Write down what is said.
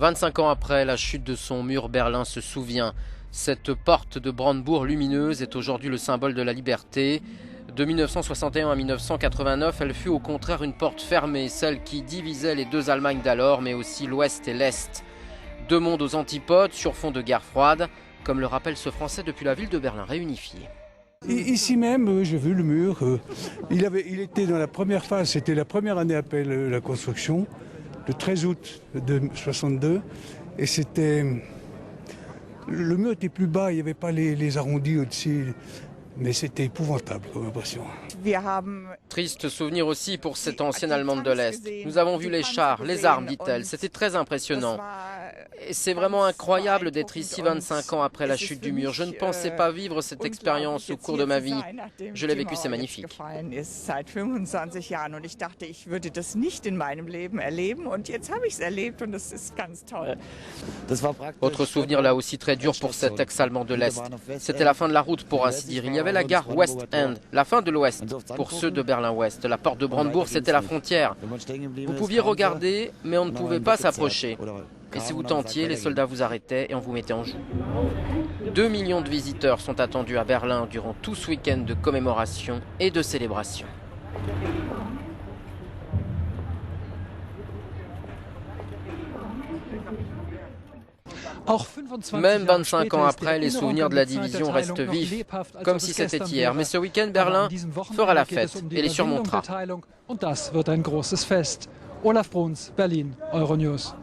25 ans après la chute de son mur, Berlin se souvient. Cette porte de Brandebourg lumineuse est aujourd'hui le symbole de la liberté. De 1961 à 1989, elle fut au contraire une porte fermée, celle qui divisait les deux Allemagnes d'alors, mais aussi l'Ouest et l'Est. Deux mondes aux antipodes sur fond de guerre froide, comme le rappelle ce Français depuis la ville de Berlin réunifiée. Ici même, j'ai vu le mur. Il était dans la première phase, c'était la première année après la construction, le 13 août de 62. Et c'était. Le mur était plus bas, il n'y avait pas les arrondis au-dessus. Mais c'était épouvantable comme impression. Triste souvenir aussi pour cette ancienne Allemande de l'Est. Nous avons vu les chars, les armes, dit-elle. C'était très impressionnant. Et c'est vraiment incroyable d'être ici 25 ans après la chute du mur. Je ne pensais pas vivre cette expérience au cours de ma vie. Je l'ai vécu, c'est magnifique. Autre souvenir là aussi très dur pour cet ex-Allemand de l'Est. C'était la fin de la route pour ainsi dire. Il y avait la gare West End, la fin de l'Ouest, pour ceux de Berlin-Ouest. La porte de Brandebourg, c'était la frontière. Vous pouviez regarder, mais on ne pouvait pas s'approcher. Et si vous tentiez, les soldats vous arrêtaient et on vous mettait en joue. 2 millions de visiteurs sont attendus à Berlin durant tout ce week-end de commémoration et de célébration. Même 25 ans après, les souvenirs de la division restent vifs, comme si c'était hier. Mais ce week-end, Berlin fera la fête et les surmontera. Olaf Bruns, Berlin, Euronews.